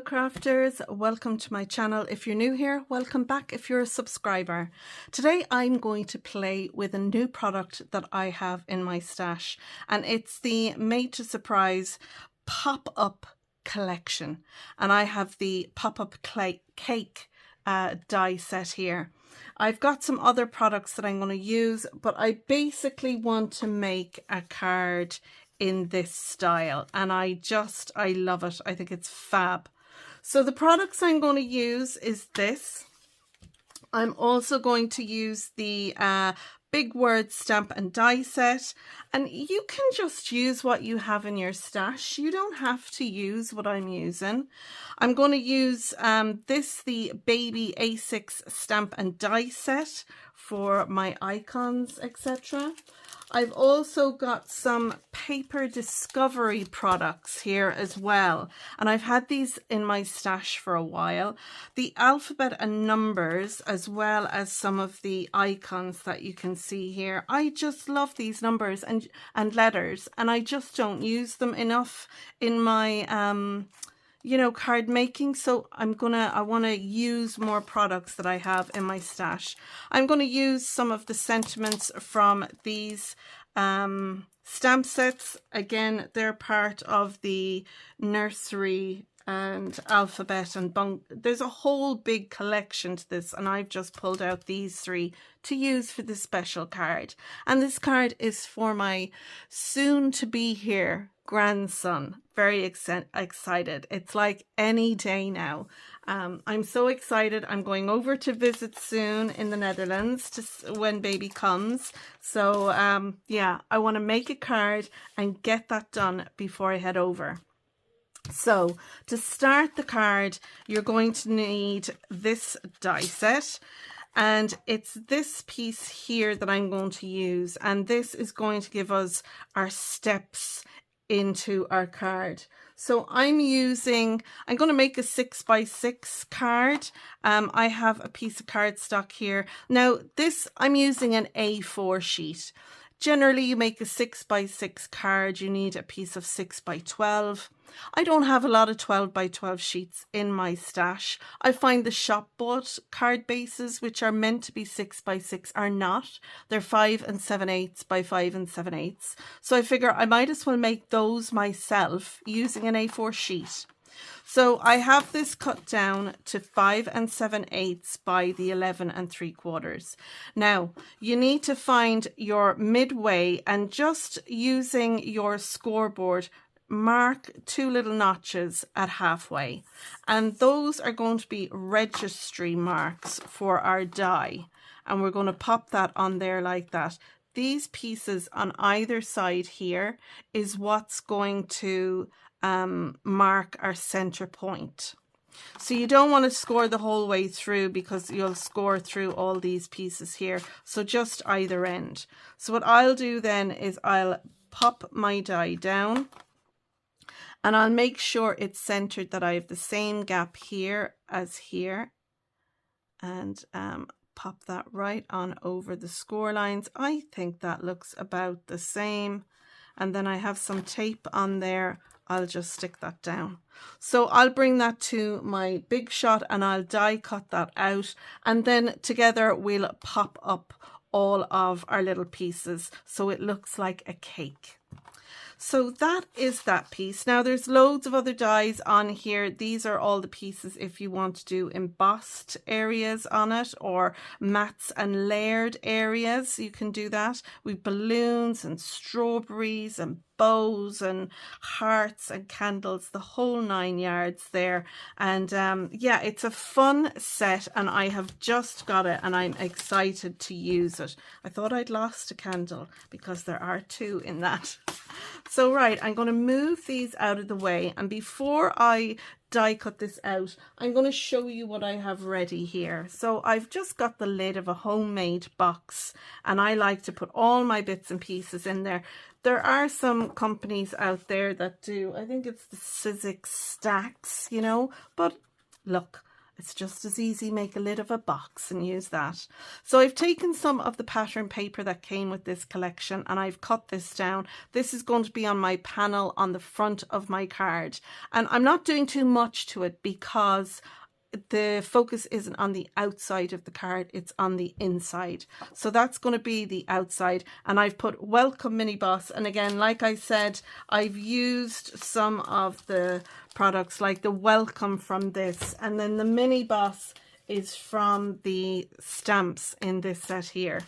crafters, welcome to my channel. If you're new here, welcome back if you're a subscriber. Today I'm going to play with a new product that I have in my stash, and it's the Made to Surprise pop-up collection, and I have the pop-up cake die set here. I've got some other products that I'm going to use, but I basically want to make a card in this style, and I love it. I think it's fab. So the products I'm going to use is this. I'm also going to use the Big Word stamp and die set, and you can just use what you have in your stash. You don't have to use what I'm using. I'm going to use the Baby A6 stamp and die set for my icons, etc. I've also got some paper discovery products here as well, and I've had these in my stash for a while. The alphabet and numbers, as well as some of the icons that you can see here. I just love these numbers and letters, and I just don't use them enough in my card making, so I want to use more products that I have in my stash. I'm going to use some of the sentiments from these stamp sets. Again, they're part of the Nursery and alphabet and there's a whole big collection to this, and I've just pulled out these three to use for this special card. And this card is for my soon to be here grandson. Very excited. It's like any day now. I'm so excited. I'm going over to visit soon in the Netherlands when baby comes. So yeah, I want to make a card and get that done before I head over. So to start the card, you're going to need this die set, and it's this piece here that I'm going to use, and this is going to give us our steps into our card. So I'm going to make a 6x6 card. I have a piece of cardstock here. Now I'm using an A4 sheet. Generally, you make a 6x6 card, you need a piece of 6x12. I don't have a lot of 12x12 sheets in my stash. I find the shop bought card bases, which are meant to be 6x6, are not. They're 5 7/8 by 5 7/8. So I figure I might as well make those myself using an A4 sheet. So I have this cut down to 5 7/8 by the 11 3/4. Now you need to find your midway, and just using your scoreboard, mark 2 little notches at halfway, and those are going to be registry marks for our die, and we're going to pop that on there like that. These pieces on either side here is what's going to mark our center point. So you don't want to score the whole way through, because you'll score through all these pieces here. So just either end. So what I'll do then is I'll pop my die down, and I'll make sure it's centered, that I have the same gap here as here, and pop that right on over the score lines. I think that looks about the same, and then I have some tape on there. I'll just stick that down. So I'll bring that to my big shot, and I'll die cut that out, and then together we'll pop up all of our little pieces so it looks like a cake. So that is that piece. Now there's loads of other dies on here. These are all the pieces if you want to do embossed areas on it, or mats and layered areas. You can do that with balloons and strawberries and bows and hearts and candles, the whole 9 yards there. And yeah, it's a fun set, and I have just got it, and I'm excited to use it. I thought I'd lost a candle because there are 2 in that. So right, I'm going to move these out of the way, and before I die cut this out, I'm going to show you what I have ready here. So I've just got the lid of a homemade box, and I like to put all my bits and pieces in there. There are some companies out there that do, I think it's the Sizzix stacks, but look, It's just as easy, make a lid of a box and use that. So I've taken some of the pattern paper that came with this collection and I've cut this down. This is going to be on my panel on the front of my card. And I'm not doing too much to it because the focus isn't on the outside of the card, it's on the inside. So that's going to be the outside, and I've put welcome mini boss. And again, like I said, I've used some of the products like the welcome from this, and then the mini boss is from the stamps in this set here.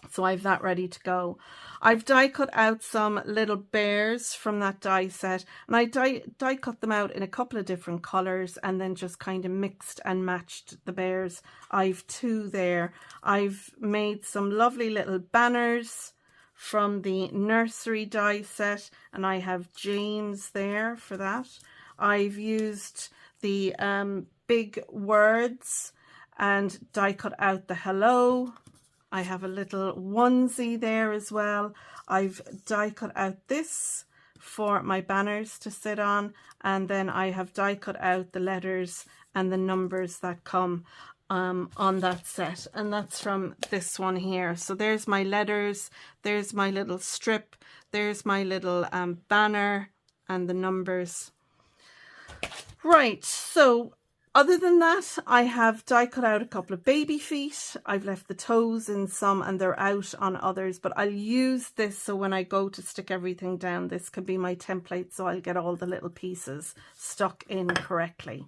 So I have that ready to go. I've die cut out some little bears from that die set, and I die cut them out in a couple of different colours and then just kind of mixed and matched the bears. I've 2 there. I've made some lovely little banners from the Nursery die set, and I have James there for that. I've used the big words and die cut out the hello. I have a little onesie there as well. I've die cut out this for my banners to sit on, and then I have die cut out the letters and the numbers that come on that set, and that's from this one here. So there's my letters, there's my little strip, there's my little banner and the numbers. Right, so other than that, I have die cut out a couple of baby feet. I've left the toes in some and they're out on others, but I'll use this so when I go to stick everything down, this can be my template, so I'll get all the little pieces stuck in correctly.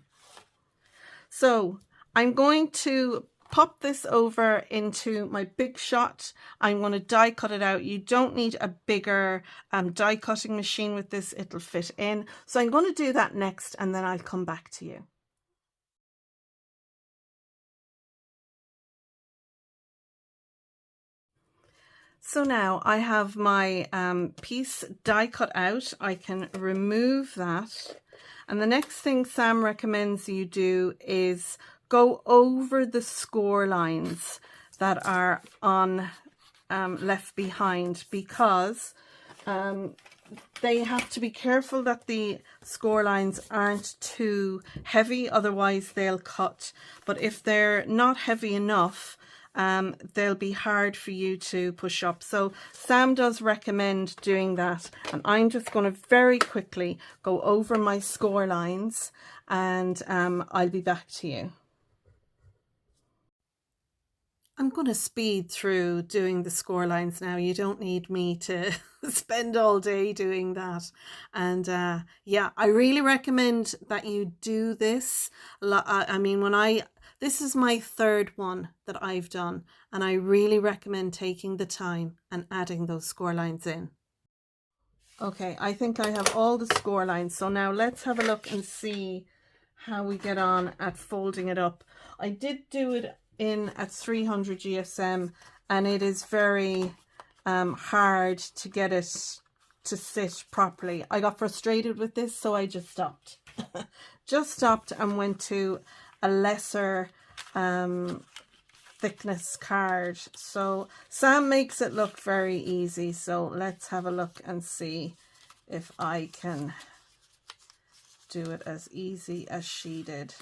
So I'm going to pop this over into my big shot. I'm going to die cut it out. You don't need a bigger die cutting machine with this, it'll fit in. So I'm going to do that next and then I'll come back to you. So now I have my piece die cut out. I can remove that. And the next thing Sam recommends you do is go over the score lines that are on left behind, because they have to be careful that the score lines aren't too heavy, otherwise they'll cut. But if they're not heavy enough, they'll be hard for you to push up. So Sam does recommend doing that, and I'm just going to very quickly go over my score lines and I'll be back to you. I'm going to speed through doing the score lines now. You don't need me to spend all day doing that. And yeah, I really recommend that you do this. I mean, this is my 3rd one that I've done, and I really recommend taking the time and adding those score lines in. Okay, I think I have all the score lines. So now let's have a look and see how we get on at folding it up. I did do it in at 300 GSM, and it is very hard to get it to sit properly. I got frustrated with this, so I just stopped. Just stopped and went to a lesser thickness card. So Sam makes it look very easy, so let's have a look and see if I can do it as easy as she did.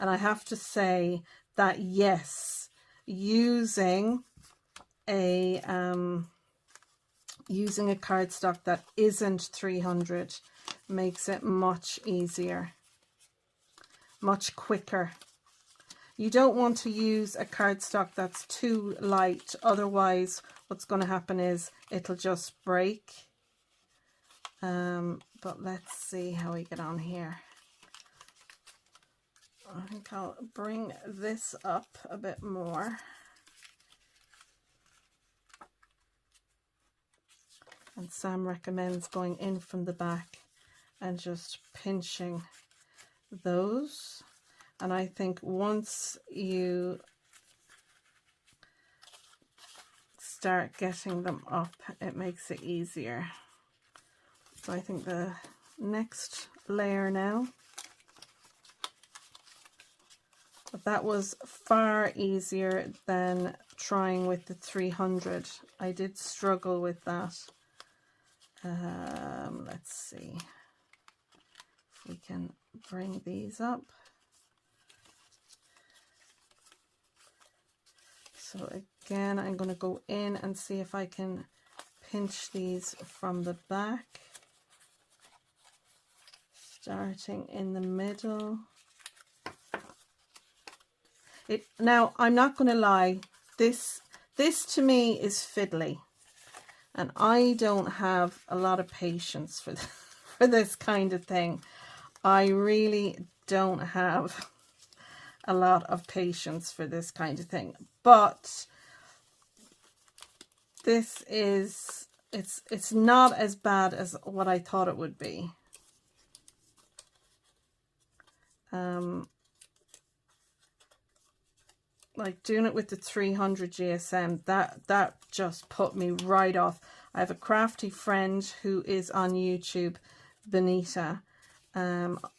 And I have to say that yes, using a cardstock that isn't 300 makes it much easier, much quicker. You don't want to use a cardstock that's too light, otherwise what's going to happen is it'll just break. But let's see how we get on here. I think I'll bring this up a bit more. And Sam recommends going in from the back and just pinching those. And I think once you start getting them up, it makes it easier. So I think the next layer now. But that was far easier than trying with the 300. I did struggle with that. Let's see. if we can bring these up. So again, I'm going to go in and see if I can pinch these from the back, starting in the middle. Now, I'm not going to lie, this to me is fiddly, and I don't have a lot of patience for this kind of thing. I really don't have a lot of patience for this kind of thing, but this is, it's not as bad as what I thought it would be. Like doing it with the 300 GSM, that just put me right off. I have a crafty friend who is on YouTube, Benita.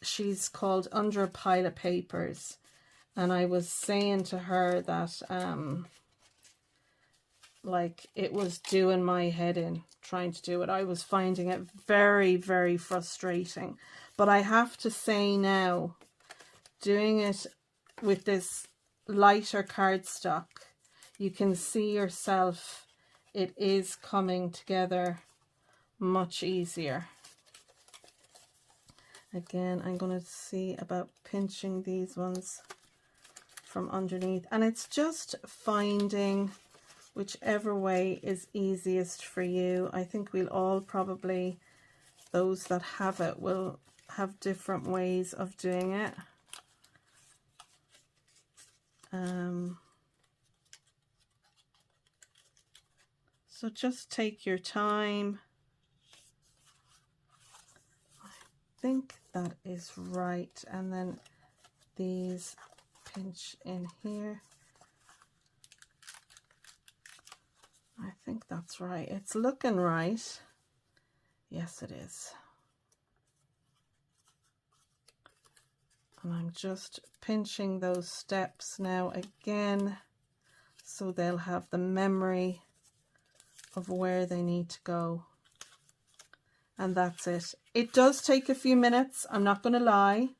She's called Under a Pile of Papers, and I was saying to her that like it was doing my head in trying to do it. I was finding it very, very frustrating. But I have to say now, doing it with this lighter cardstock, you can see yourself, it is coming together much easier. Again, I'm going to see about pinching these ones from underneath, and it's just finding whichever way is easiest for you. I think we'll all probably, those that have it will have different ways of doing it. So just take your time. I think that is right. And then these pinch in here. I think that's right. It's looking right. Yes, it is. And I'm just pinching those steps now again, so they'll have the memory of where they need to go. And that's it. It does take a few minutes, I'm not going to lie.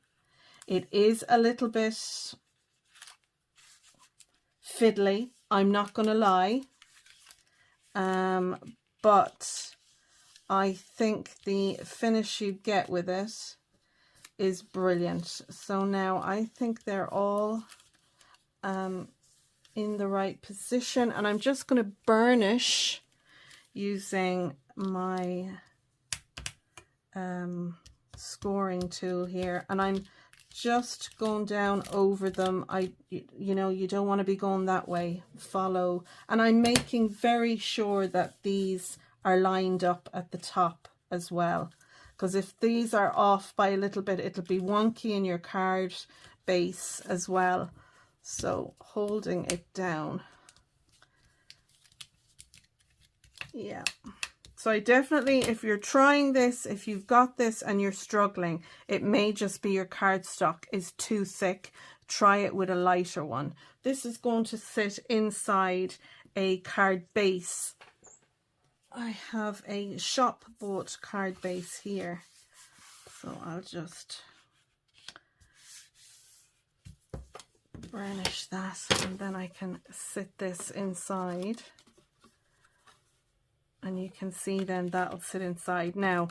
It is a little bit fiddly, I'm not going to lie. But I think the finish you get with it is brilliant. So now I think they're all in the right position, and I'm just going to burnish using my scoring tool here, and I'm just going down over them. You know, you don't want to be going that way, follow, and I'm making very sure that these are lined up at the top as well, because if these are off by a little bit, it'll be wonky in your card base as well. So holding it down, yeah. So I definitely, if you're trying this, if you've got this and you're struggling, it may just be your cardstock is too thick. Try it with a lighter one. This is going to sit inside a card base. I have a shop bought card base here. So I'll just burnish that, and then I can sit this inside. And you can see then that'll sit inside. Now,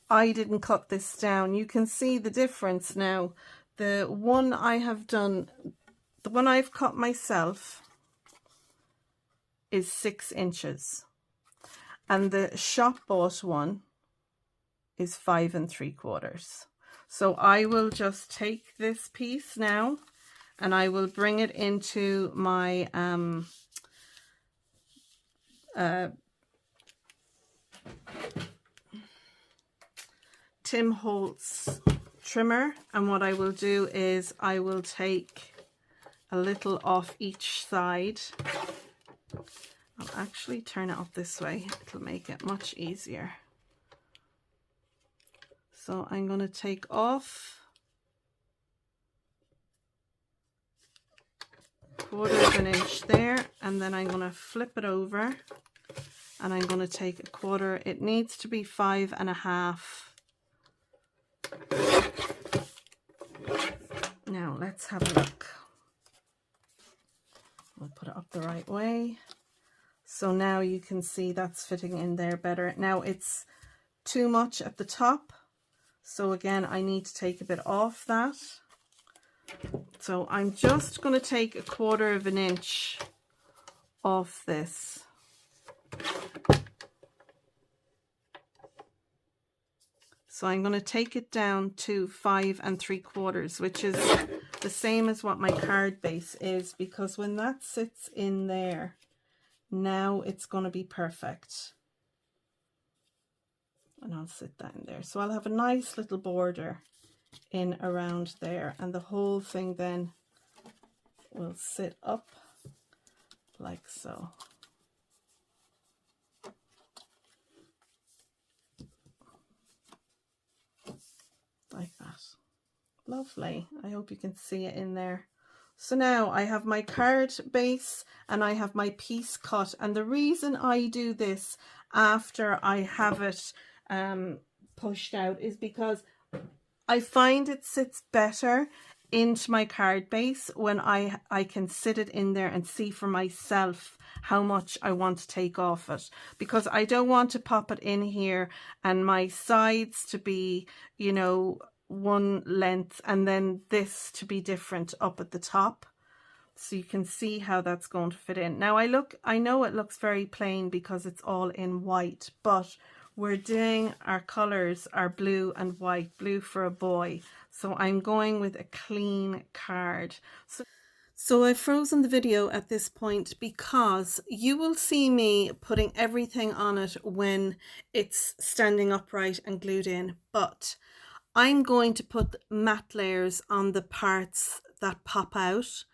I didn't cut this down. You can see the difference now. The one I have done, the one I've cut myself is 6 inches. And the shop bought one is 5 3/4. So I will just take this piece now and I will bring it into my Tim Holtz trimmer, and what I will do is I will take a little off each side. I'll actually turn it up this way, it'll make it much easier. So I'm going to take off 1/4 of an inch there, and then I'm going to flip it over and I'm going to take 1/4. It needs to be 5 1/2. Now let's have a look. I'll put it up the right way. So now you can see that's fitting in there better. Now it's too much at the top. So again, I need to take a bit off that. So I'm just going to take 1/4 of an inch off this. So I'm going to take it down to 5 3/4, which is the same as what my card base is, because when that sits in there, now it's going to be perfect. And I'll sit that in there. So I'll have a nice little border in around there, and the whole thing then will sit up like so. Like that. Lovely. I hope you can see it in there. So now I have my card base and I have my piece cut, and the reason I do this after I have it pushed out is because I find it sits better into my card base when I can sit it in there and see for myself how much I want to take off it, because I don't want to pop it in here and my sides to be, you know, one length and then this to be different up at the top. So you can see how that's going to fit in. Now I know it looks very plain because it's all in white, but we're doing our colors are blue and white, blue for a boy. So I'm going with a clean card. So I've frozen the video at this point because you will see me putting everything on it when it's standing upright and glued in, but I'm going to put matte layers on the parts that pop out.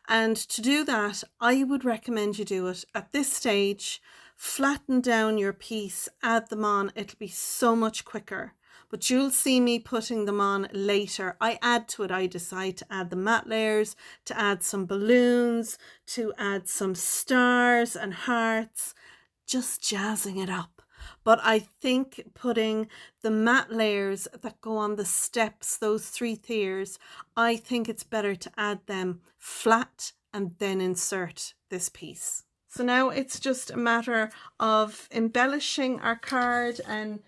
And to do that, I would recommend you do it at this stage. Flatten down your piece, add them on, it'll be so much quicker. But you'll see me putting them on later. I add to it, I decide to add the matte layers, to add some balloons, to add some stars and hearts, just jazzing it up. But I think putting the matte layers that go on the steps, those 3 tiers, I think it's better to add them flat and then insert this piece. So now it's just a matter of embellishing our card and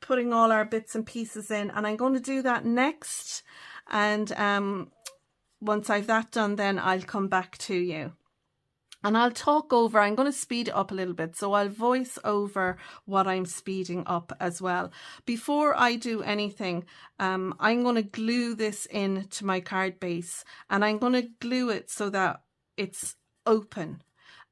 putting all our bits and pieces in, and I'm going to do that next, and once I've that done, then I'll come back to you. And I'll talk over, I'm going to speed it up a little bit, so I'll voice over what I'm speeding up as well. Before I do anything, I'm going to glue this in to my card base, and I'm going to glue it so that it's open.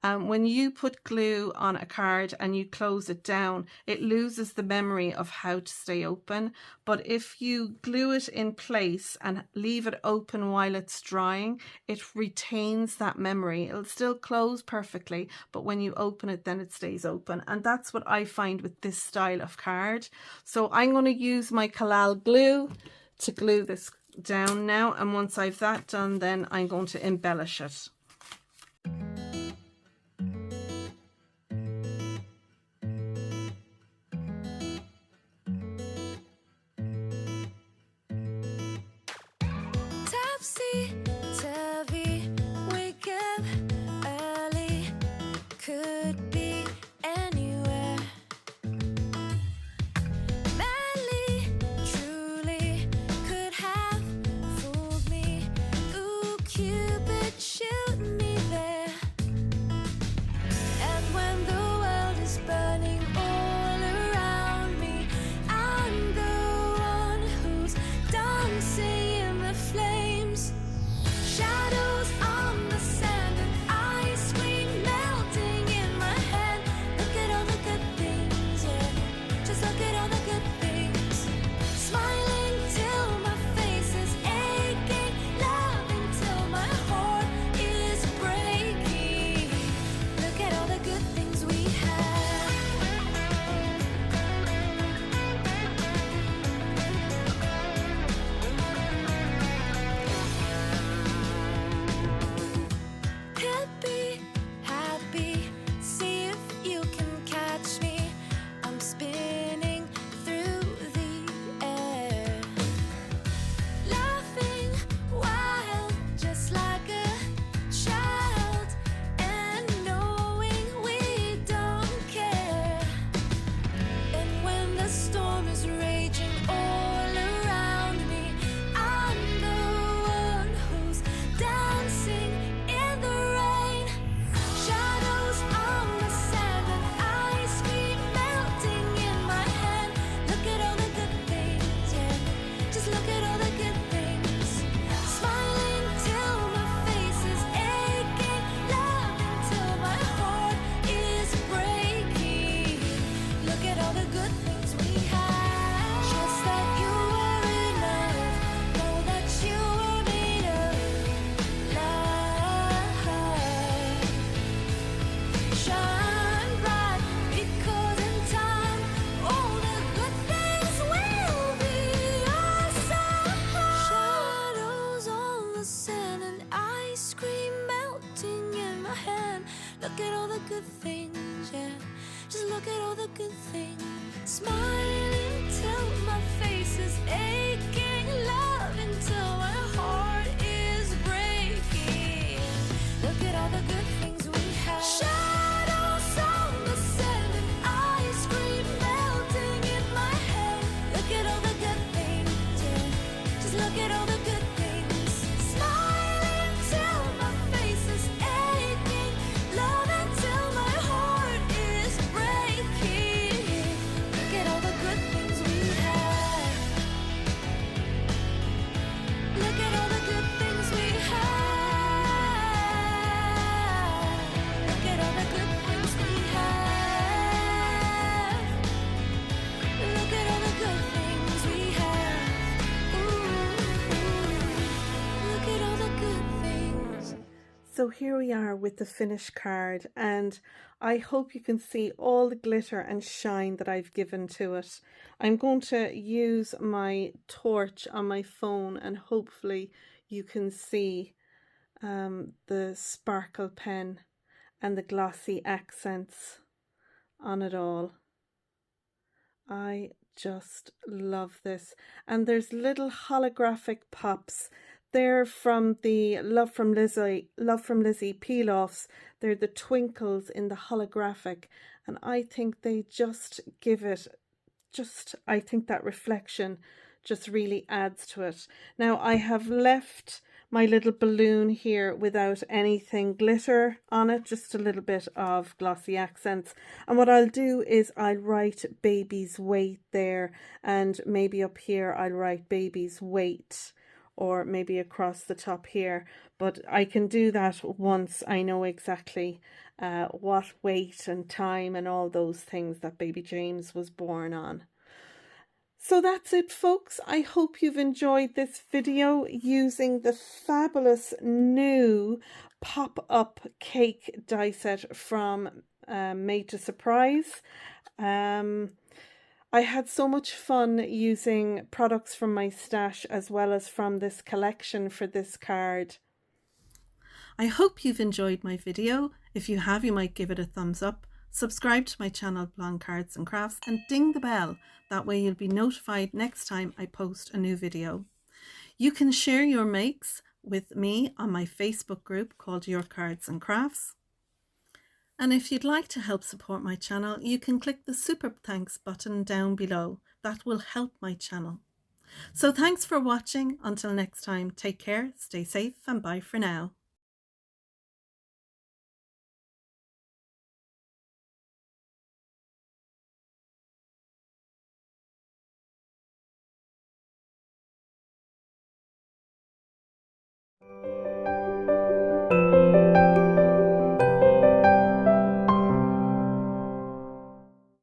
When you put glue on a card and you close it down, it loses the memory of how to stay open. But if you glue it in place and leave it open while it's drying, it retains that memory. It'll still close perfectly, but when you open it, then it stays open. And that's what I find with this style of card. So I'm going to use my Collal Glue to glue this down now. And once I've that done, then I'm going to embellish it. Shoot melting in my hand. Look at all the good things, yeah. Just look at all the good things. Smiling till my face is aching, love until my heart is breaking. Look at all the good things we have. Shadows on the sand and ice cream melting in my head. Look at all the good things, yeah. Just look at all the good things. Smiling till my face is aching, love until my heart is breaking. Look at all the good things we have. Look at all the good things we have. Look at all the good things we have. Look at all the good things we have. Ooh, look at all the good things. So here we are with the finished card, and I hope you can see all the glitter and shine that I've given to it. I'm going to use my torch on my phone and hopefully you can see the sparkle pen and the glossy accents on it all. I just love this. And there's little holographic pops. They're from the Love from Lizzie peel-offs. They're the twinkles in the holographic, and I think they just give it, I think that reflection just really adds to it. Now I have left my little balloon here without anything glitter on it, just a little bit of glossy accents. And what I'll do is I'll write baby's weight there, and maybe up here I'll write baby's weight, or maybe across the top here. But I can do that once I know exactly what weight and time and all those things that baby James was born on. So that's it, folks. I hope you've enjoyed this video using the fabulous new pop-up cake die set from Made to Surprise. I had so much fun using products from my stash as well as from this collection for this card. I hope you've enjoyed my video. If you have, you might give it a thumbs up. Subscribe to my channel, Blonde Cards and Crafts, and ding the bell. That way you'll be notified next time I post a new video. You can share your makes with me on my Facebook group called Your Cards and Crafts. And if you'd like to help support my channel, you can click the Super Thanks button down below. That will help my channel. So thanks for watching. Until next time, take care, stay safe, and bye for now.